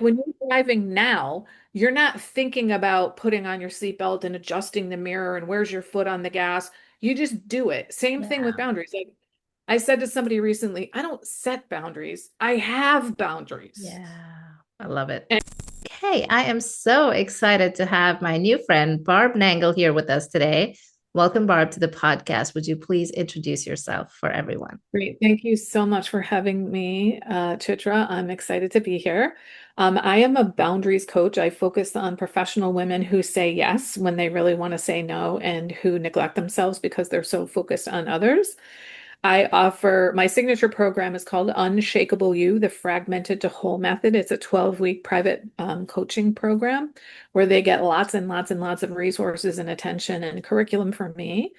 when you're driving now, you're not thinking about putting on your seatbelt and adjusting the mirror and where's your foot on the gas. You just do it. Same thing with Yeah. boundaries. Like I said to somebody recently, I don't set boundaries. I have boundaries. Yeah. I love it. And Okay, I am so excited to have my new friend, Barb Nangle, here with us today. Welcome, Barb, to the podcast. Would you please introduce yourself for everyone? great. Thank you so much for having me, Chitra. I'm excited to be here. I am a boundaries coach. I focus on professional women who say yes when they really want to say no and who neglect themselves because they're so focused on others. I offer my signature program is called Unshakeable You, the Fragmented to Whole Method. It's a 12-week private coaching program where they get lots and lots and lots of resources and attention and curriculum from me.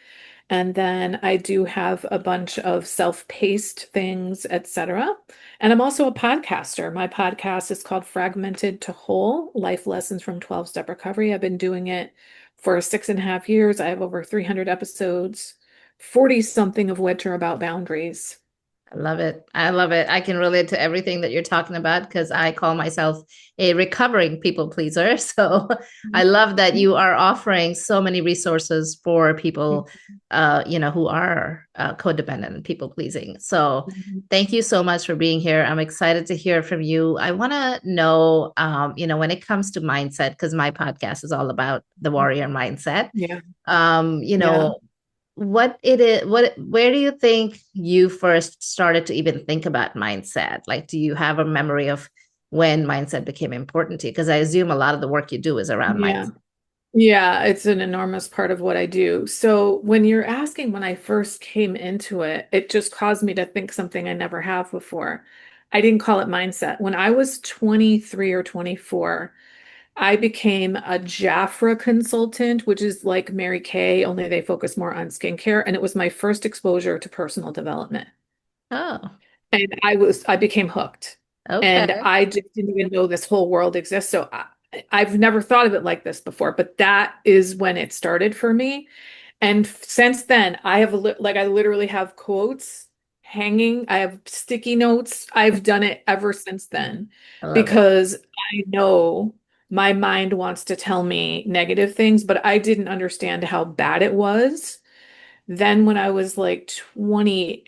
And then I do have a bunch of self-paced things, etc. And I'm also a podcaster. My podcast is called Fragmented to Whole: Life Lessons from 12-Step Recovery. I've been doing it for 6.5 years. I have over 300 episodes, 40 something of which are about boundaries. I love it. I love it. I can relate to everything that you're talking about because I call myself a recovering people pleaser. So I love that you are offering so many resources for people, who are codependent and people pleasing. So thank you so much for being here. I'm excited to hear from you. I want to know, when it comes to mindset, because my podcast is all about the warrior mindset. Yeah, Um, you yeah. know, what it is where do you think you first started to even think about mindset? Like, do you have a memory of when mindset became important to you? Because I assume a lot of the work you do is around Yeah. mindset. Yeah, it's an enormous part of what I do. So when you're asking when I first came into it, it just caused me to think something I never have before. I didn't call it mindset. When I was 23 or 24, I became a Jafra consultant, which is like Mary Kay, only they focus more on skincare. And it was my first exposure to personal development. Oh, And I became hooked. And okay. I just didn't even know this whole world exists. So I've never thought of it like this before, but that is when it started for me. And since then, I have like I literally have quotes hanging. I have sticky notes. I've done it ever since then I love it. because I know my mind wants to tell me negative things, but I didn't understand how bad it was. Then when I was like 20,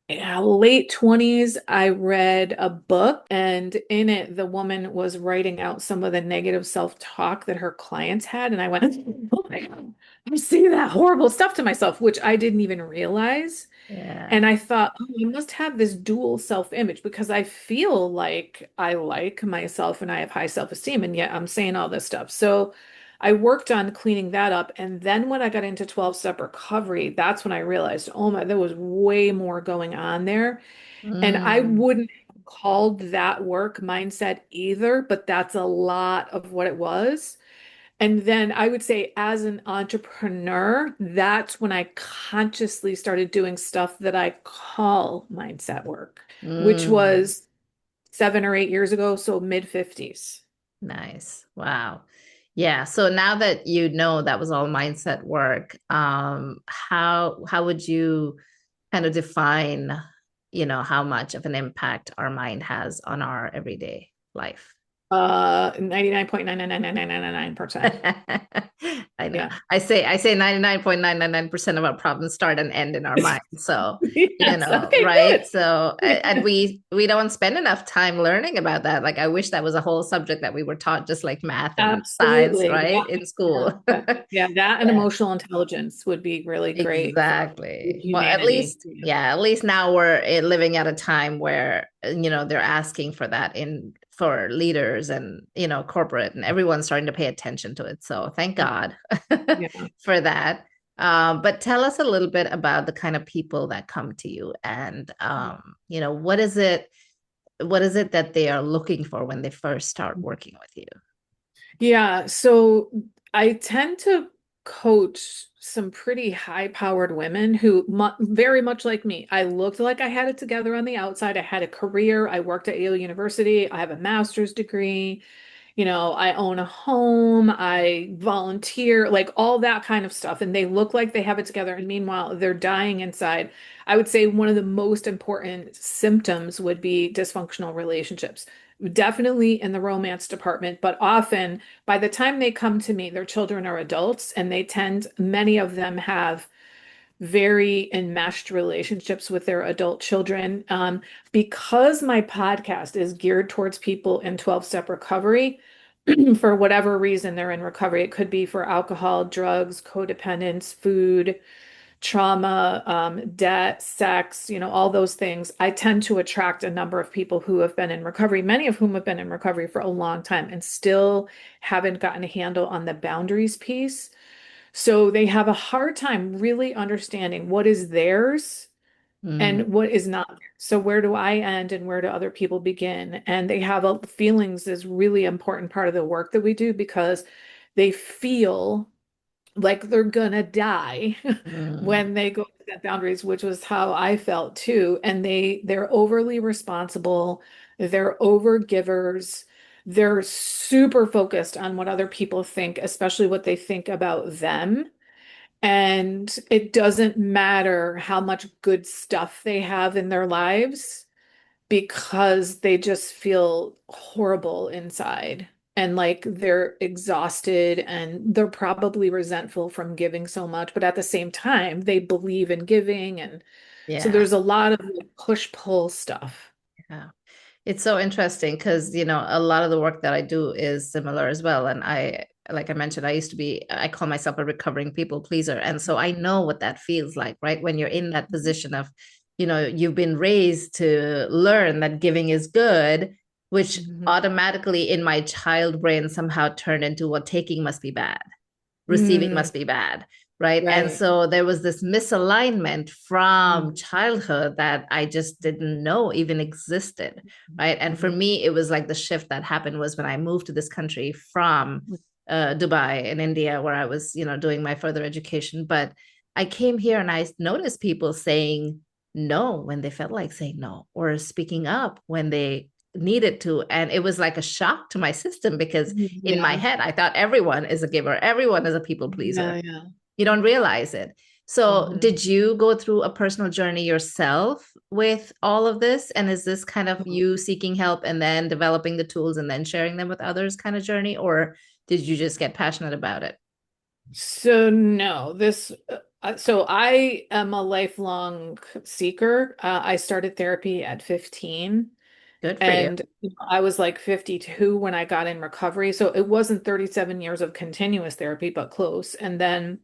yeah, late 20s, I read a book, and in it, the woman was writing out some of the negative self-talk that her clients had. And I went, oh my God, I'm saying that horrible stuff to myself, which I didn't even realize. Yeah. And I thought, oh, I must have this dual self-image because I feel like I like myself and I have high self-esteem, and yet I'm saying all this stuff. So I worked on cleaning that up. And then when I got into 12-step recovery, that's when I realized, oh my, there was way more going on there. And I Mm, wouldn't have called that work mindset either, but that's a lot of what it was. And then I would say, as an entrepreneur, that's when I consciously started doing stuff that I call mindset work, which mm. was 7 or 8 years ago, so mid 50s. Nice. Wow. Yeah. So now that you know that was all mindset work, how would you kind of define, how much of an impact our mind has on our everyday life? 99.9999999%. I know. Yeah. I say 99.999% of our problems start and end in our mind. So, Yes. Okay, right? good. So, and Yeah. we don't spend enough time learning about that. Like I wish that was a whole subject that we were taught just like math and science, Absolutely. right? Yeah. In Yeah. school. Yeah, that and Yeah. emotional intelligence would be really great for Exactly. Well, at humanity. least, yeah, at least now we're living at a time where, they're asking for that in for leaders and, corporate and everyone's starting to pay attention to it. So thank God Yeah. for that. But tell us a little bit about the kind of people that come to you and, what is it that they are looking for when they first start working with you? Yeah, so I tend to coach some pretty high-powered women who mu very much like me. I looked like I had it together on the outside. I had a career. I worked at Yale University. I have a master's degree. I own a home. I volunteer, like all that kind of stuff. And they look like they have it together. And meanwhile, they're dying inside. I would say one of the most important symptoms would be dysfunctional relationships. definitely in the romance department, but often by the time they come to me, their children are adults and many of them have very enmeshed relationships with their adult children. Because my podcast is geared towards people in 12-step recovery, for whatever reason they're in recovery, it could be for alcohol, drugs, codependence, food, trauma, debt, sex, all those things. I tend to attract a number of people who have been in recovery, many of whom have been in recovery for a long time and still haven't gotten a handle on the boundaries piece. So they have a hard time really understanding what is theirs Mm, and what is not theirs. So where do I end and where do other people begin? And they have feelings is really important part of the work that we do because they feel like they're gonna die mm, when they go to set boundaries, which was how I felt too. And they're overly responsible, they're over givers, they're super focused on what other people think, especially what they think about them. And it doesn't matter how much good stuff they have in their lives because they just feel horrible inside and like they're exhausted and they're probably resentful from giving so much, but at the same time, they believe in giving. And so yeah. there's a lot of like, push-pull stuff. Yeah. It's so interesting because, a lot of the work that I do is similar as well. And like I mentioned, I call myself a recovering people pleaser. And so I know what that feels like, right? When you're in that position of, you've been raised to learn that giving is good, which Mhm. automatically in my child brain somehow turned into what taking must be bad, receiving Mm, must be bad, right? And right. so there was this misalignment from Mhm. childhood that I just didn't know even existed, right? And for me, it was like the shift that happened was when I moved to this country from Dubai in India, where I was, doing my further education. But I came here and I noticed people saying no when they felt like saying no, or speaking up when they needed to. And it was like a shock to my system because Mhm. in my Yeah. head, I thought everyone is a giver, everyone is a people pleaser. Yeah, yeah. You don't realize it. So, Mhm. did you go through a personal journey yourself with all of this? And is this kind of you seeking help and then developing the tools and then sharing them with others kind of journey? Or did you just get passionate about it? So no, so I am a lifelong seeker. I started therapy at 15 Good for you. and I was like 52 when I got in recovery. So it wasn't 37 years of continuous therapy, but close. And then,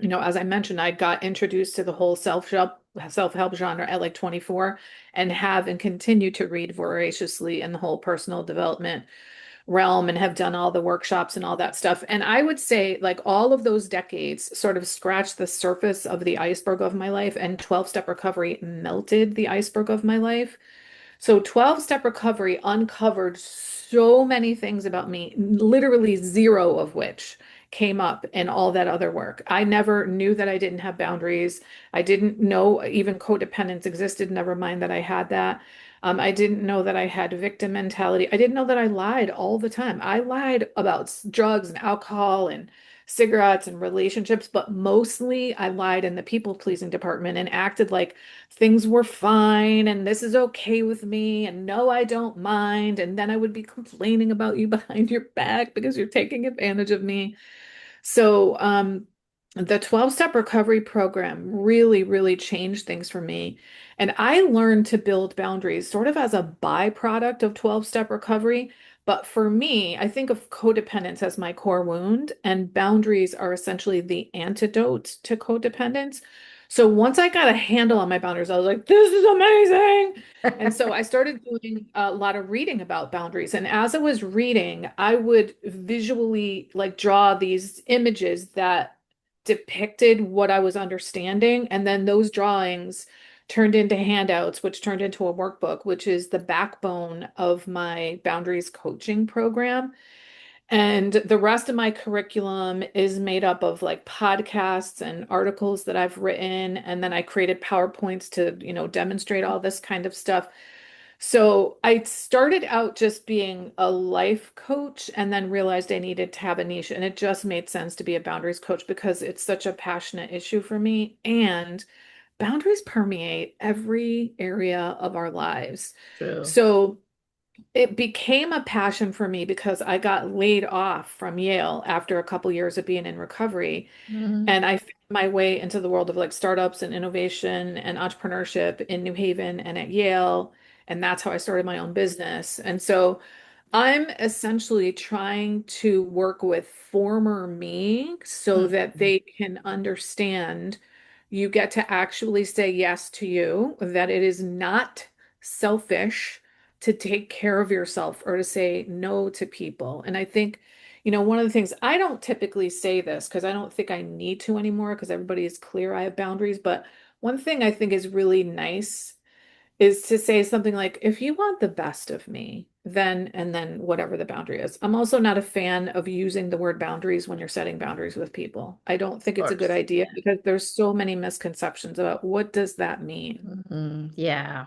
as I mentioned, I got introduced to the whole self-help genre at like 24 and have and continue to read voraciously in the whole personal development realm and have done all the workshops and all that stuff. And I would say, like, all of those decades sort of scratched the surface of the iceberg of my life, and 12-step recovery melted the iceberg of my life. So 12-step recovery uncovered so many things about me, literally zero of which came up in all that other work. I never knew that I didn't have boundaries. I didn't know even codependence existed, never mind that I had that. I didn't know that I had victim mentality. I didn't know that I lied all the time. I lied about drugs and alcohol and cigarettes and relationships, but mostly I lied in the people-pleasing department and acted like things were fine and this is okay with me and no, I don't mind. And then I would be complaining about you behind your back because you're taking advantage of me. So, the 12-step recovery program really, really changed things for me. And I learned to build boundaries sort of as a byproduct of 12-step recovery. But for me, I think of codependence as my core wound, and boundaries are essentially the antidote to codependence. So once I got a handle on my boundaries, I was like, this is amazing. And so I started doing a lot of reading about boundaries. And as I was reading, I would visually like draw these images that depicted what I was understanding. And then those drawings turned into handouts, which turned into a workbook, which is the backbone of my boundaries coaching program. And the rest of my curriculum is made up of like podcasts and articles that I've written. And then I created PowerPoints to, demonstrate all this kind of stuff. So I started out just being a life coach and then realized I needed to have a niche. And it just made sense to be a boundaries coach because it's such a passionate issue for me. And boundaries permeate every area of our lives. True. So it became a passion for me because I got laid off from Yale after a couple years of being in recovery. Mhm. And I found my way into the world of like startups and innovation and entrepreneurship in New Haven and at Yale. And that's how I started my own business. And so I'm essentially trying to work with former me so that Mhm. they can understand you get to actually say yes to you, that it is not selfish to take care of yourself or to say no to people. And I think, one of the things I don't typically say this because I don't think I need to anymore because everybody is clear I have boundaries. But one thing I think is really nice is to say something like, if you want the best of me, then, and then whatever the boundary is. I'm also not a fan of using the word boundaries when you're setting boundaries with people. I don't think Of it's a good course. idea Yeah. because there's so many misconceptions about what does that mean? Yeah.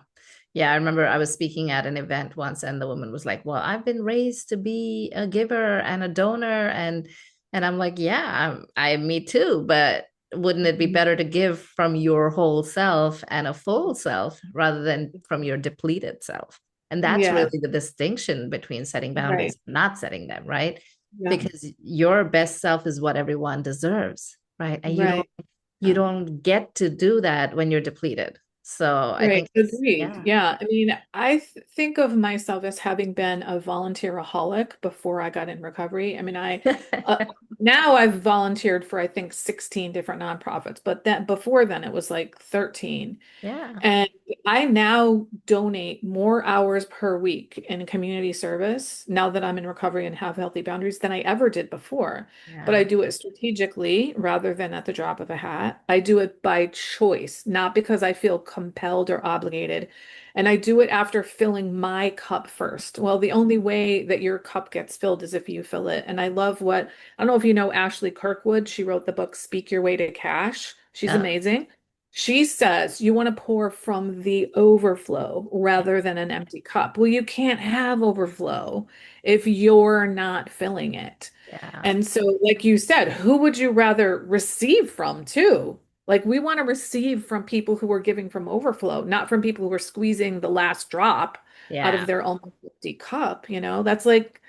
Yeah, I remember I was speaking at an event once and the woman was like, "Well, I've been raised to be a giver and a donor." And I'm like, "Yeah, me too, but wouldn't it be Mhm. better to give from your whole self and a full self rather than from your depleted self?" And that's Yes, really the distinction between setting boundaries right. and not setting them, right? Yeah, Because your best self is what everyone deserves, right? And right. you Yeah. don't get to do that when you're depleted. So I Right. think it's, Agreed. yeah. Yeah. I mean, I think of myself as having been a volunteeraholic before I got in recovery. I mean, uh, now I've volunteered for, I think, 16 different nonprofits, but then before then it was like 13. Yeah. And I now donate more hours per week in community service now that I'm in recovery and have healthy boundaries than I ever did before. But I Yeah. do it strategically rather than at the drop of a hat. I do it by choice, not because I feel compelled or obligated. And I do it after filling my cup first. Well, the only way that your cup gets filled is if you fill it. And I love I don't know if you know Ashley Kirkwood. She wrote the book Speak Your Way to Cash. She's Yeah. amazing. She says you want to pour from the overflow rather than an empty cup. Well, you can't have overflow if you're not filling it. Yeah. And so, like you said, who would you rather receive from too? Like we want to receive from people who are giving from overflow, not from people who are squeezing the last drop out of Yeah. their own empty cup. That's like,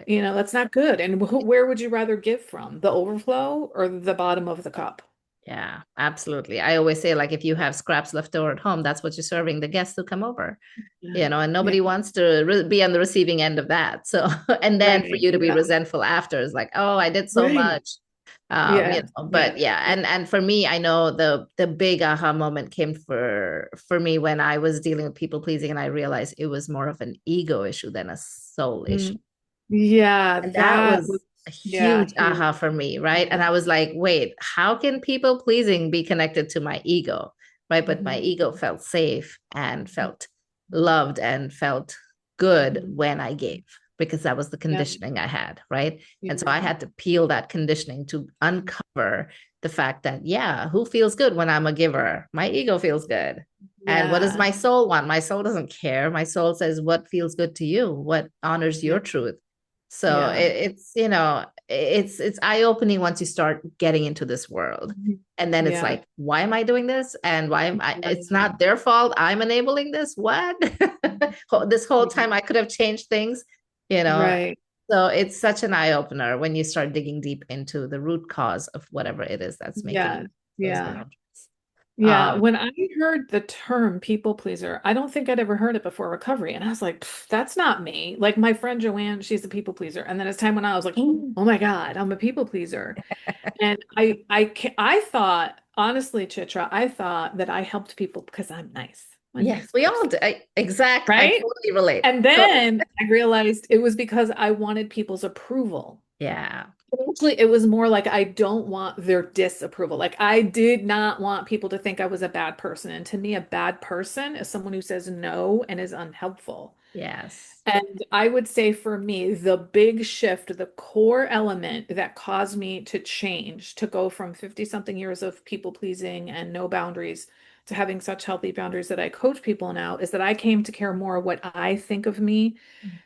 that's not good. And where would you rather give from? The overflow or the bottom of the cup? Yeah, absolutely. I always say, like, if you have scraps left over at home, that's what you're serving the guests who come over, Yeah. and Yeah. nobody wants to be on the receiving end of that. So, and then for Right. you to be Yeah. resentful after is like, oh, I did so Right. much. Yeah. But Yeah. yeah, and for me, I know the big aha moment came for me when I was dealing with people pleasing and I realized it was more of an ego issue than a soul issue. Mm. Yeah. And that That was was, a yeah, huge huge. aha for me, right? Yeah. And I was like, wait, how can people pleasing be connected to my ego? Right. But my Mhm. ego felt safe and Mhm. felt loved and felt good Mhm. when I gave because that was the Yeah. conditioning I had. Right. And so I Yeah. had to peel that conditioning to uncover the fact that, yeah, who feels good when I'm a giver? My ego feels good. And what does Yeah. my soul want? My soul doesn't care. My soul says, what feels good to you? What honors Yeah. your truth? So Yeah. it's eye-opening once you start getting into this world. Mhm. And then it's Yeah. like, why am I doing this? And why am I, Yeah. it's not their fault. I'm enabling this. What? This whole Yeah. time I could have changed things, you know. Right. So it's such an eye-opener when you start digging deep into the root cause of whatever it is that's making Yeah. you those Yeah. boundaries. Yeah, Um, when I heard the term people pleaser, I don't think I'd ever heard it before recovery. And I was like, "Pff, that's not me." Like my friend Joanne, she's a people pleaser. And then as time went on, I was like, oh my God, I'm a people pleaser. And I thought, honestly, Chitra, I thought that I helped people because I'm nice. I'm a yes, nice we all person, do. I right? totally relate. And then I realized it was because I wanted people's approval. Yeah. Actually, it was more like I don't want their disapproval. Like I did not want people to think I was a bad person. And to me, a bad person is someone who says no and is unhelpful. Yes. And I would say for me, the big shift, the core element that caused me to change, to go from 50 something years of people pleasing and no boundaries to having such healthy boundaries that I coach people now, is that I came to care more what I think of me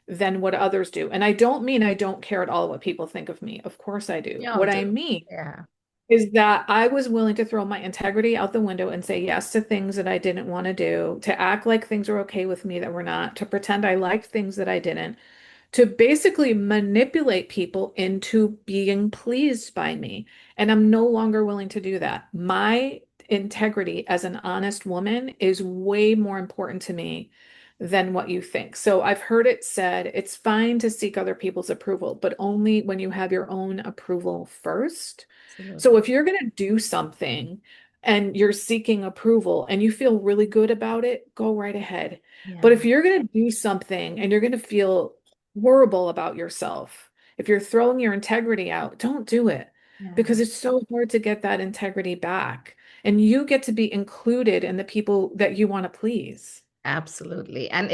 than what others do. And I don't mean I don't care at all what people think of me. Of course I do. We all What I do. mean Yeah. is that I was willing to throw my integrity out the window and say yes to things that I didn't want to do, to act like things were okay with me that were not, to pretend I liked things that I didn't, to basically manipulate people into being pleased by me. And I'm no longer willing to do that. My integrity as an honest woman is way more important to me than what you think. So I've heard it said it's fine to seek other people's approval, but only when you have your own approval first. So Absolutely. if you're going to do something and you're seeking approval and you feel really good about it, go right ahead. But Yeah. if you're going to do something and you're going to feel horrible about yourself, if you're throwing your integrity out, don't do it Yeah. because it's so hard to get that integrity back. And you get to be included in the people that you want to please. Absolutely. And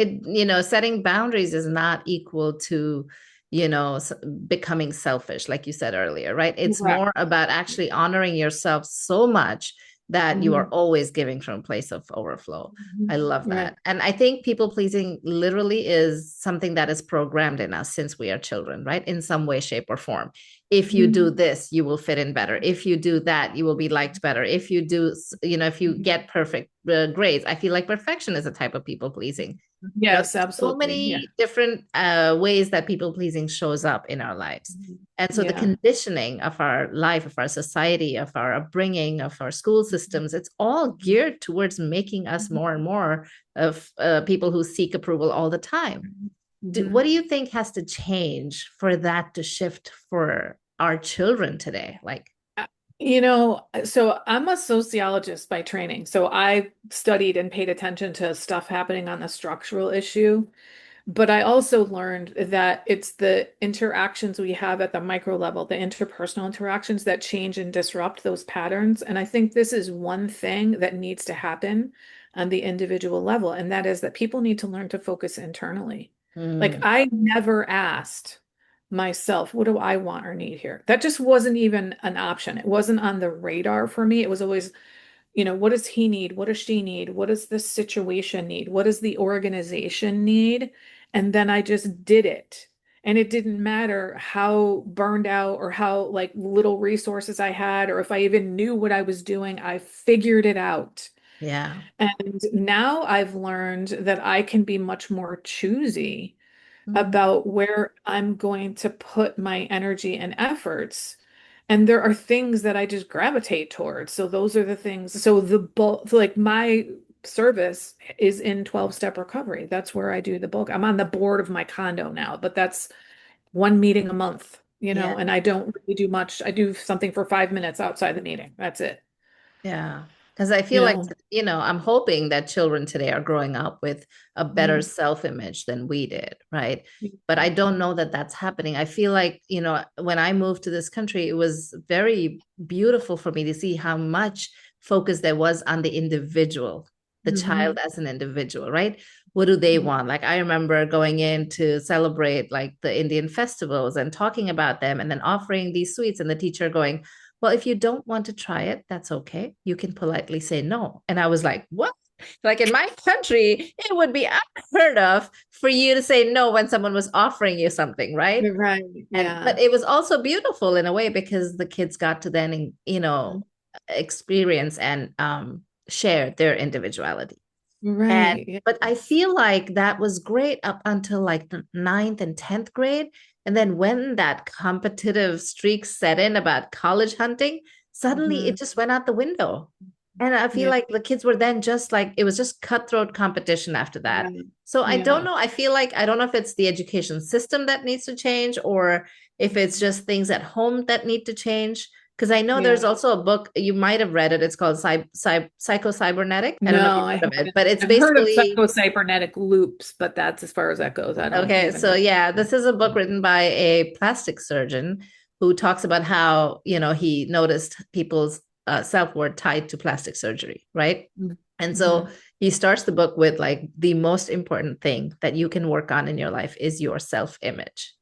setting boundaries is not equal to, becoming selfish, like you said earlier, right? It's Correct. more about actually honoring yourself so much that you are Mhm. always giving from a place of overflow. I Mhm. love Right. that. And I think people pleasing literally is something that is programmed in us since we are children, right? In some way, shape, or form. If you do Mhm. this, you will fit in better. If you do that, you will be liked better. If you do, if you Mhm. get perfect grades, I feel like perfection is a type of people pleasing. Yes, There's so absolutely. Yeah. many different ways that people pleasing shows up in our lives. Mhm. And so the Yeah. conditioning of our life, of our society, of our upbringing, of our school systems, it's all geared towards making us more and more of people who seek approval all the time. What Mhm. do you think has to change for that to shift for our children today? Like, So I'm a sociologist by training. So I studied and paid attention to stuff happening on the structural issue. But I also learned that it's the interactions we have at the micro level, the interpersonal interactions that change and disrupt those patterns. And I think this is one thing that needs to happen on the individual level, and that is that people need to learn to focus internally. Like mm, I never asked myself, what do I want or need here? That just wasn't even an option. It wasn't on the radar for me. It was always, what does he need? What does she need? What does this situation need? What does the organization need? And then I just did it. And it didn't matter how burned out or how like little resources I had, or if I even knew what I was doing, I figured it out. yeah. And now I've learned that I can be much more choosy Mm, about where I'm going to put my energy and efforts. And there are things that I just gravitate towards. So those are the things. So the bulk, like my service is in 12-step recovery. That's where I do the bulk. I'm on the board of my condo now, but that's one meeting a month, yeah. and I don't really do much. I do something for 5 minutes outside the meeting. That's it. Yeah. Because I You feel like, know. I'm hoping that children today are growing up with a better Mhm. self-image than we did, right? But I don't know that that's happening. I feel like, when I moved to this country, it was very beautiful for me to see how much focus there was on the individual, the child Mhm. as an individual, right? What do they Mhm. want? Like I remember going in to celebrate like the Indian festivals and talking about them and then offering these sweets and the teacher going, well, if you don't want to try it, that's okay. You can politely say no. And I was like, what? Like in my country, it would be unheard of for you to say no when someone was offering you something, right? You're right. But Yeah. it was also beautiful in a way because the kids got to then, experience and share their individuality. And Right. Yeah. but I feel like that was great up until like the ninth and 10th grade. And then when that competitive streak set in about college hunting, suddenly it Mhm. just went out the window. And I feel Yeah. like the kids were then just like it was just cutthroat competition after that. Right. So I don't Yeah. know. I feel like I don't know if it's the education system that needs to change or if it's just things at home that need to change. Because I know there's Yeah. also a book, you might have read it. It's called Psycho Cybernetic. I don't know if No, you've I heard of it, haven't. but it's I've heard of basically psychocybernetic loops, but that's as far as that goes. I don't okay. even So know. yeah, this is a book written by a plastic surgeon who talks about how, he noticed people's self-worth tied to plastic surgery, right? And so Mm-hmm. he starts the book with like the most important thing that you can work on in your life is your self-image,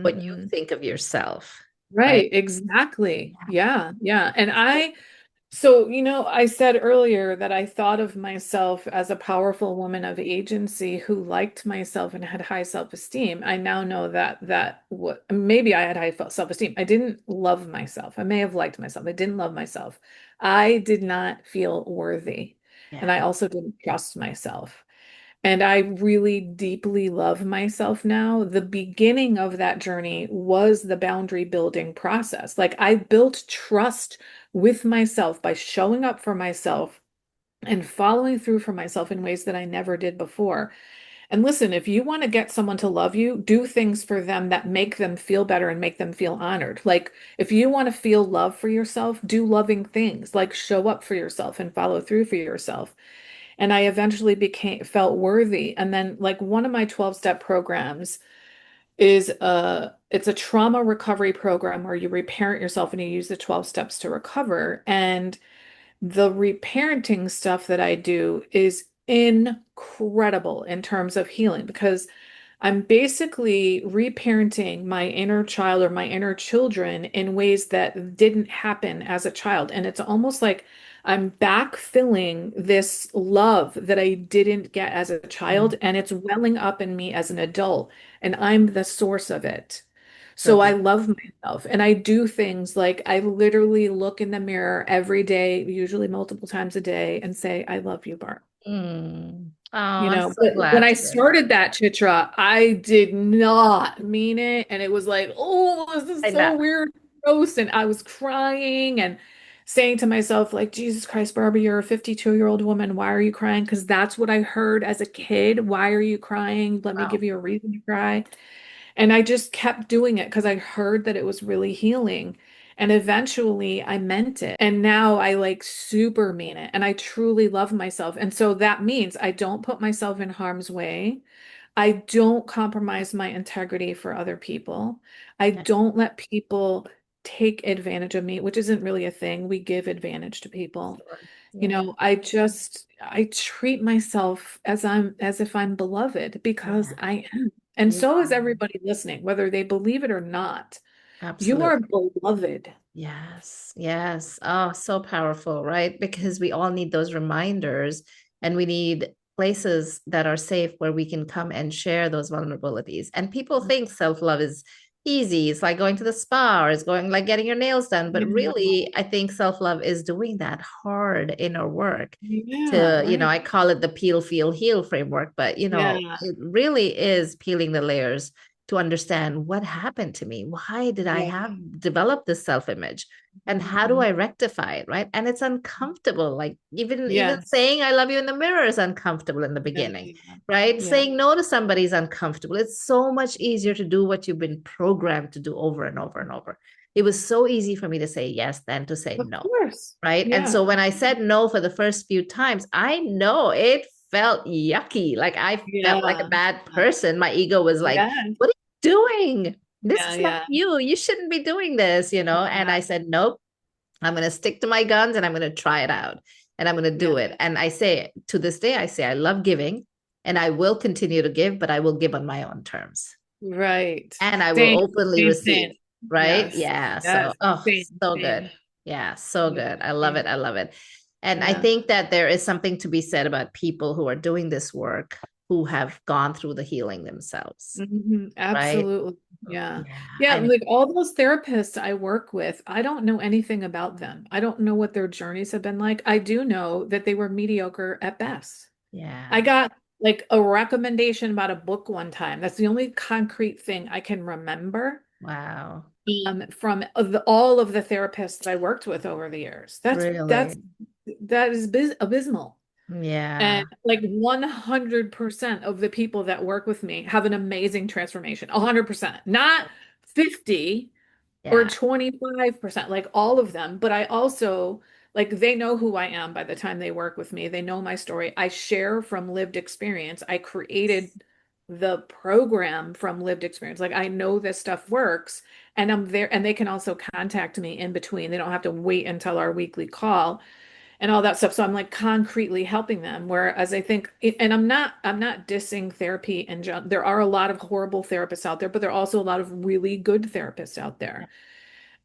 what you Mm-hmm. think of yourself, right? Right, exactly. Yeah, yeah. And So, I said earlier that I thought of myself as a powerful woman of agency who liked myself and had high self-esteem. I now know that what maybe I had high self-esteem. I didn't love myself. I may have liked myself. I didn't love myself. I did not feel worthy. And I Yeah. also didn't trust myself. And I really deeply love myself now. The beginning of that journey was the boundary building process. Like I built trust with myself by showing up for myself and following through for myself in ways that I never did before. And listen, if you want to get someone to love you, do things for them that make them feel better and make them feel honored. Like if you want to feel love for yourself, do loving things, like show up for yourself and follow through for yourself. And I eventually became felt worthy. And then like one of my 12-step programs is it's a trauma recovery program where you reparent yourself and you use the 12 steps to recover. And the reparenting stuff that I do is incredible in terms of healing because I'm basically reparenting my inner child or my inner children in ways that didn't happen as a child. And it's almost like I'm backfilling this love that I didn't get as a Mm, child, and it's welling up in me as an adult, and I'm the source of it. so So I good. love myself, and I do things like I literally look in the mirror every day, usually multiple times a day, and say, I love you, Barb. Mm. Oh, I'm so But when glad I to hear that. started that Chitra, I did not mean it. And it was like, oh, this is I know. so weird, gross. And I was crying and saying to myself, like, Jesus Christ, Barbara, you're a 52-year-old woman. Why are you crying? Because that's what I heard as a kid. Why are you crying? Let me Wow. give you a reason to cry. And I just kept doing it because I heard that it was really healing. And eventually I meant it. And now I like super mean it. And I truly love myself. And so that means I don't put myself in harm's way. I don't compromise my integrity for other people. I Yeah, don't let people take advantage of me, which isn't really a thing. We give advantage to people. sure. Yeah. I treat myself as if I'm beloved because Yeah. I am. And You so is are. everybody listening, whether they believe it or not. You are Absolutely. beloved. Yes, yes. Oh, so powerful, right? Because we all need those reminders and we need places that are safe where we can come and share those vulnerabilities. And people think self-love is easy. It's like going to the spa or it's going like getting your nails done. But Yeah. really, I think self-love is doing that hard inner work Yeah, to, right. I call it the peel, feel, heal framework, but Yeah. it really is peeling the layers to understand what happened to me. Why did I Yeah. have developed this self-image? And how do Mhm. I rectify it? Right. And it's uncomfortable. Like even Yes. saying I love you in the mirror is uncomfortable in the Yeah. beginning. Yeah. Right. Yeah. Saying no to somebody is uncomfortable. It's so much easier to do what you've been programmed to do over and over and over. It was so easy for me to say yes than to say Of no. course. Right. And Yeah. so when I said no for the first few times, I know it felt yucky. Like I felt like a Yeah. bad person. My ego was like, Yeah. what are you doing? This Yeah. is not Yeah. you. You shouldn't be doing this, And I Yeah. said, nope, I'm going to stick to my guns and I'm going to try it out and I'm going to Yeah. do it. And I say, to this day, I say, I love giving and I will continue to give, but I will give on my own terms Right. and I will Same, openly same, receive. same. Right. Yes. Yeah. So, Yes. oh, Same, so good. same. Yeah. So Yeah. good. I love it. Same. I love it. And I Yeah. think that there is something to be said about people who are doing this work who have gone through the healing themselves. Right. Absolutely. Yeah. Yeah. Yeah. I mean, Like all those therapists I work with, I don't know anything about them. I don't know what their journeys have been like. I do know that they were mediocre at best. I yeah. got like a recommendation about a book one time. That's the only concrete thing I can remember Wow. from all of the therapists I worked with over the years. Really? That is abysmal. Yeah. And like 100% of the people that work with me have an amazing transformation. 100%. Not 50 or Yeah. 25%, like all of them. But I also, like, they know who I am by the time they work with me. They know my story. I share from lived experience. I created the program from lived experience. Like, I know this stuff works, and I'm there, and they can also contact me in between. They don't have to wait until our weekly call and all that stuff. So I'm like concretely helping them. Whereas I think, and I'm not dissing therapy and there are a lot of horrible therapists out there, but there are also a lot of really good therapists out there.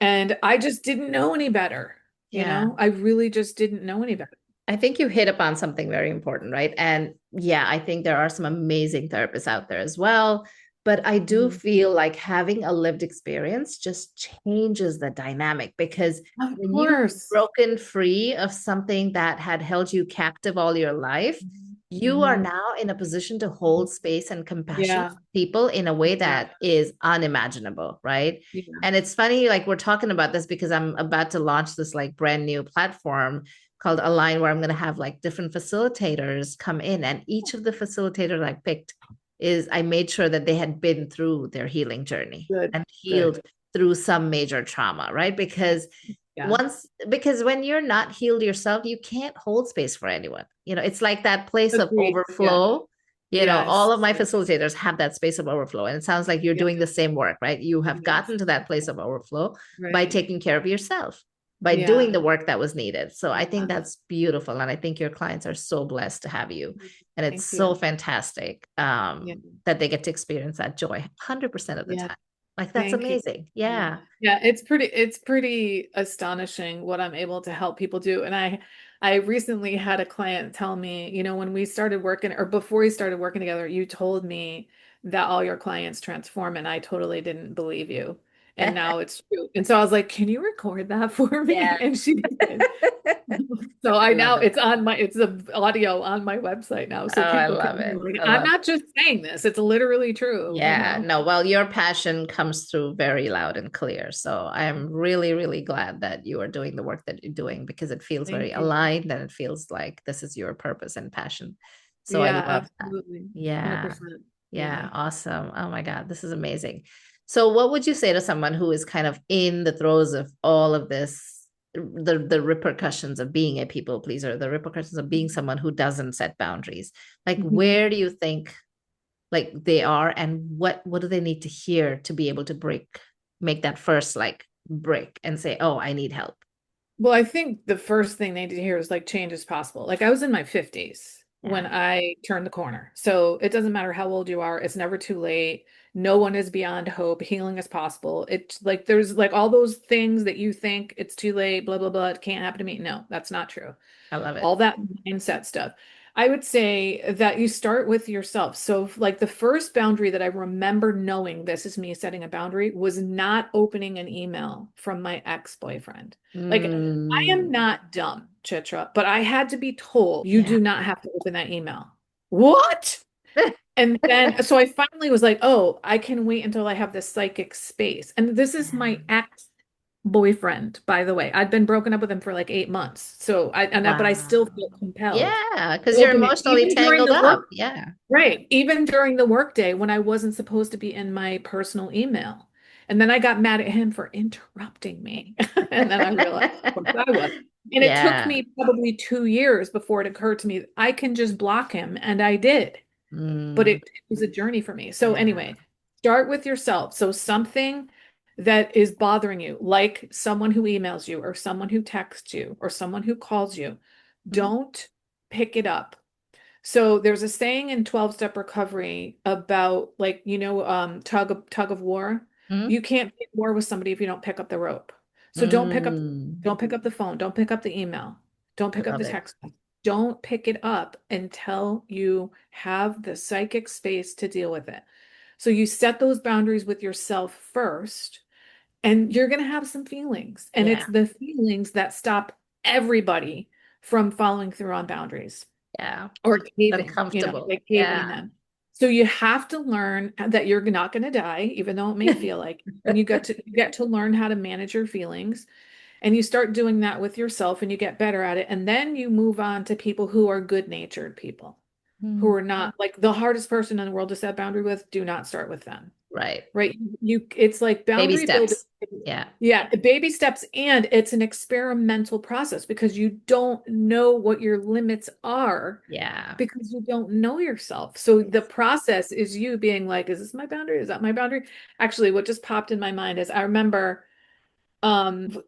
And I just didn't know any better. Yeah. I really just didn't know any better. I think you hit upon something very important, right? And yeah, I think there are some amazing therapists out there as well. But I do Mhm. feel like having a lived experience just changes the dynamic because Of when you've course. broken free of something that had held you captive all your life, you are Mhm. now in a position to hold space and compassion Yeah. for people in a way Yeah. that is unimaginable, right? Yeah. And it's funny, like we're talking about this because I'm about to launch this like brand new platform called Align, where I'm going to have like different facilitators come in. And each of the facilitators I picked is I made sure that they had been through their healing journey Good. and Good. healed through some major trauma, right? Yeah. Because when you're not healed yourself, you can't hold space for anyone. It's like that place of Agreed. Yeah. overflow. Yes. All of my Yes. facilitators have that space of overflow. And it sounds like you're Yeah. doing the same work, right? You have Yes. gotten to that place of overflow by Right. taking care of yourself, by doing Yeah. the work that was needed. So I think Yeah. that's beautiful. And I think your clients are so blessed to have you. And it's Thank so you. fantastic Yeah. that they get to experience that joy 100% of the Yeah. time. Like, that's Thank you. amazing. Yeah. Yeah. Yeah, it's pretty astonishing what I'm able to help people do. And I recently had a client tell me, when we started working or before we started working together, you told me that all your clients transform and I totally didn't believe you. And now it's true. And so I was like, "Can you record that for Yeah. me?" And she did. So I I love now it. it's the audio on my website now, Oh, so I people can love it. like, I I'm love not just saying this, it's literally true, Yeah, no, well, your passion comes through very loud and clear. So I am really, really glad that you are doing the work that you're doing because it feels very Thank you. aligned and it feels like this is your purpose and passion. So I Yeah, love that. absolutely. Yeah, 100%. yeah, Yeah. awesome. Oh my God, this is amazing. So what would you say to someone who is kind of in the throes of all of this, the repercussions of being a people pleaser, the repercussions of being someone who doesn't set boundaries? Like, Mhm. where do you think like they are and what do they need to hear to be able to make that first like break and say, oh, I need help? Well, I think the first thing they need to hear is like change is possible. Like I was in my 50s when Yeah, I turned the corner. So it doesn't matter how old you are, it's never too late. No one is beyond hope. Healing is possible. It's like there's like all those things that you think it's too late, blah, blah, blah, it can't happen to me. No, that's not true. I love it. All that mindset stuff. I would say that you start with yourself. So, like the first boundary that I remember knowing this is me setting a boundary was not opening an email from my ex-boyfriend. Like, I am Mm, not dumb, Chitra, but I had to be told you yeah. do not have to open that email. What? And then, so I finally was like, oh, I can wait until I have this psychic space. And this is my ex-boyfriend, by the way. I'd been broken up with him for like 8 months. But I still Wow. feel compelled Yeah, to because you're open it, emotionally tangled up. Yeah. right, even during the workday when I wasn't supposed to be in my personal email. And then I got mad at him for interrupting me. And then I realized what I was. And it took Yeah. me probably 2 years before it occurred to me I can just block him. And I did, but Mm, it was a journey for me. So yeah. anyway, start with yourself. So something that is bothering you, like someone who emails you or someone who texts you or someone who calls you, Mm, don't pick it up. So there's a saying in 12-step recovery about like, tug of war. mm, You can't be at war with somebody if you don't pick up the rope. So mm. don't pick up the phone, don't pick up the email, don't I pick up love the it. text. Don't pick it up until you have the psychic space to deal with it. So you set those boundaries with yourself first, and you're going to have some feelings. And it's Yeah. the feelings that stop everybody from following through on boundaries Yeah. or caving, Uncomfortable. like caving in Yeah. them. So you have to learn that you're not going to die, even though it may feel like, and you get to learn how to manage your feelings. And you start doing that with yourself and you get better at it. And then you move on to people who are good-natured people, who Mm, are not like the hardest person in the world to set boundary with. Do not start with them. right. Right? It's like Baby boundary building. steps. Yeah. Yeah, the baby steps, and it's an experimental process because you don't know what your limits are Yeah. because you don't know yourself. So the Yes. process is you being like, is this my boundary? Is that my boundary? Actually, what just popped in my mind is I remember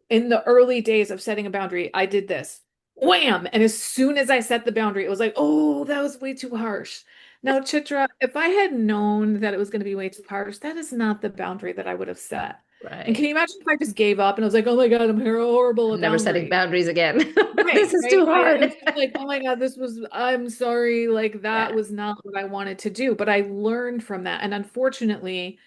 in the early days of setting a boundary, I did this. Wham! And as soon as I set the boundary, it was like, oh, that was way too harsh. Now, Chitra, if I had known that it was going to be way too harsh, that is not the boundary that I would have set. And can Right. you imagine if I just gave up and I was like, oh my God, I'm horrible I'm at never setting boundaries. boundaries again. Right, This is right. too hard. It's just like, oh my God, I'm sorry, like that Yeah. was not what I wanted to do. But I learned from that. And unfortunately,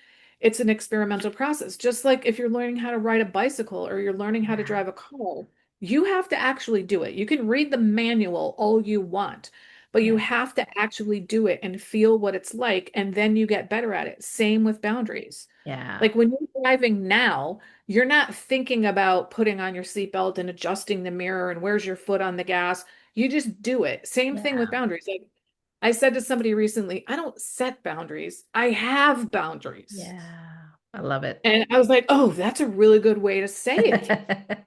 it's an experimental process. Just like if you're learning how to ride a bicycle or you're learning how to Yeah. drive a car, you have to actually do it. You can read the manual all you want, but you Yeah. have to actually do it and feel what it's like, and then you get better at it. Same with boundaries. Yeah. Like when you're driving now, you're not thinking about putting on your seatbelt and adjusting the mirror and where's your foot on the gas. You just do it. Same thing with Yeah. boundaries. Like I said to somebody recently, I don't set boundaries. I have boundaries. Yeah. I love it. And I was like, oh, that's a really good way to say it.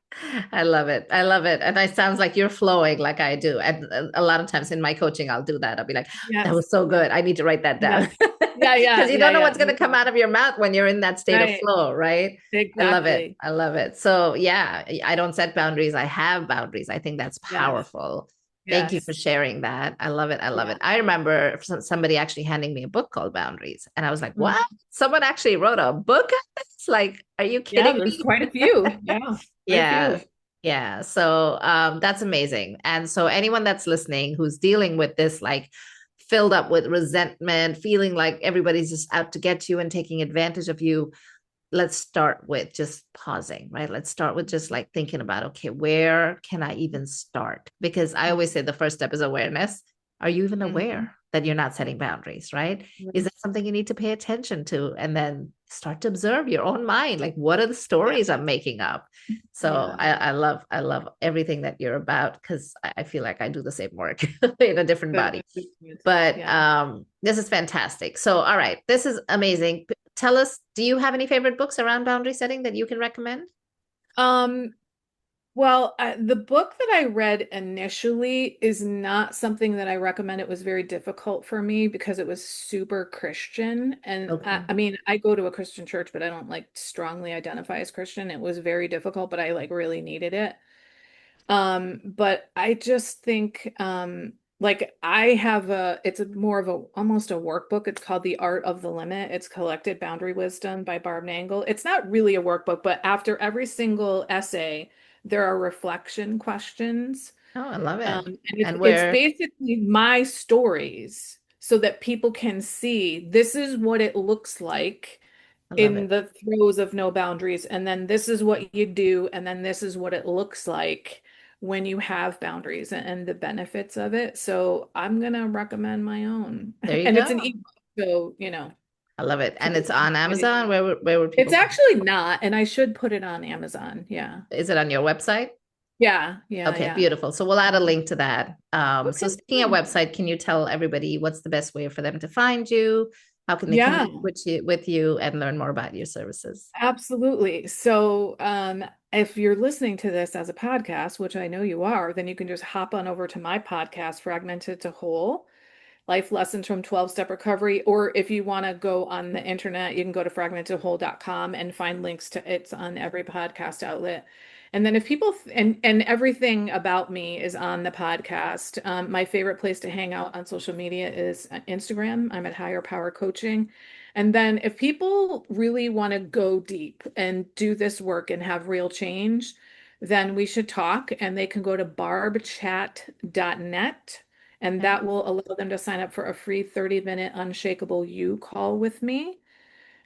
I love it. I love it. And it sounds like you're flowing like I do. And a lot of times in my coaching, I'll do that. I'll be like, that Yes. was so Yes. good. I need to write that down. Yes. Yeah, Because yeah, you yeah, don't know yeah. what's going Me to come too. out of your mouth when you're in that state of Right. flow, right? I love it. Exactly. I love it. So, yeah, I don't set boundaries. I have boundaries. I think that's Yes. powerful. Thank you for Yes. sharing that. I love it. I love Yeah. it. I remember somebody actually handing me a book called Boundaries. And I was like, what? Mhm. Someone actually wrote a book on this? Like, are you Yeah, kidding there's me? quite a few. Yeah, quite a Yeah. few. Yeah. So that's amazing. And so anyone that's listening who's dealing with this, like filled up with resentment, feeling like everybody's just out to get you and taking advantage of you, let's start with just pausing, right? Let's start with just like thinking about, okay, where can I even start? Because I always say the first step is awareness. Are you even Mhm. aware that you're not setting boundaries, right? Is Right. that something you need to pay attention to? And then start to observe your own mind. Like, what are the Yeah. stories I'm making up? So Yeah. I love everything that you're about because I feel like I do the same work in a different Good, body. good, good. But Yeah. this is fantastic. So, all right, this is amazing. Tell us, do you have any favorite books around boundary setting that you can recommend? Um, well, the book that I read initially is not something that I recommend. It was very difficult for me because it was super Christian. And Okay. I mean, I go to a Christian church, but I don't like strongly identify as Christian. It was very difficult, but I like really needed it. But I just think like I have it's a more of a almost a workbook. It's called The Art of the Limit. It's Collected Boundary Wisdom by Barb Nangle. It's not really a workbook, but after every single essay, there are reflection questions. Oh, I love it. And it's And it's where basically my stories so that people can see this is what it looks like I love in it. the throes of no boundaries. And then this is what you do. And then this is what it looks like when you have boundaries and the benefits of it. So I'm gonna recommend my own. There you And it's an go. ebook. So, I love it. And people it's can on get it. Amazon. Where would It's people find actually not, and I should put it on Amazon. Yeah. it? Is it on your website? Yeah. Yeah. Okay, Yeah. beautiful. So we'll add a link to that. So Okay, speaking of good. website, can you tell everybody what's the best way for them to find you? How can they Yeah. connect with you and learn more about your services? Absolutely. So, if you're listening to this as a podcast, which I know you are, then you can just hop on over to my podcast, Fragmented to Whole. Life Lessons from 12-Step Recovery. Or if you want to go on the internet, you can go to fragmentedwhole.com and find links to it's on every podcast outlet. And then if people and everything about me is on the podcast. My favorite place to hang out on social media is Instagram. I'm at Higher Power Coaching. And then if people really want to go deep and do this work and have real change, then we should talk and they can go to barbchat.net and Okay, that will allow them to sign up for a free 30-minute Unshakeable You call with me.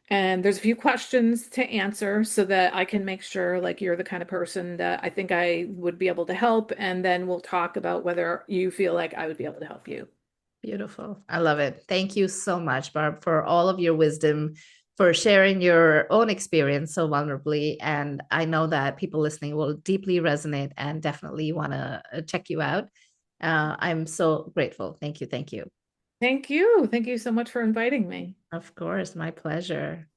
And there's a few questions to answer so that I can make sure like you're the kind of person that I think I would be able to help. And then we'll talk about whether you feel like I would be able to help you. beautiful. I love it. Thank you so much, Barb, for all of your wisdom, for sharing your own experience so vulnerably. And I know that people listening will deeply resonate and definitely want to check you out. I'm so grateful. Thank you. Thank you. Thank you. Thank you so much for inviting me. Of course, my pleasure.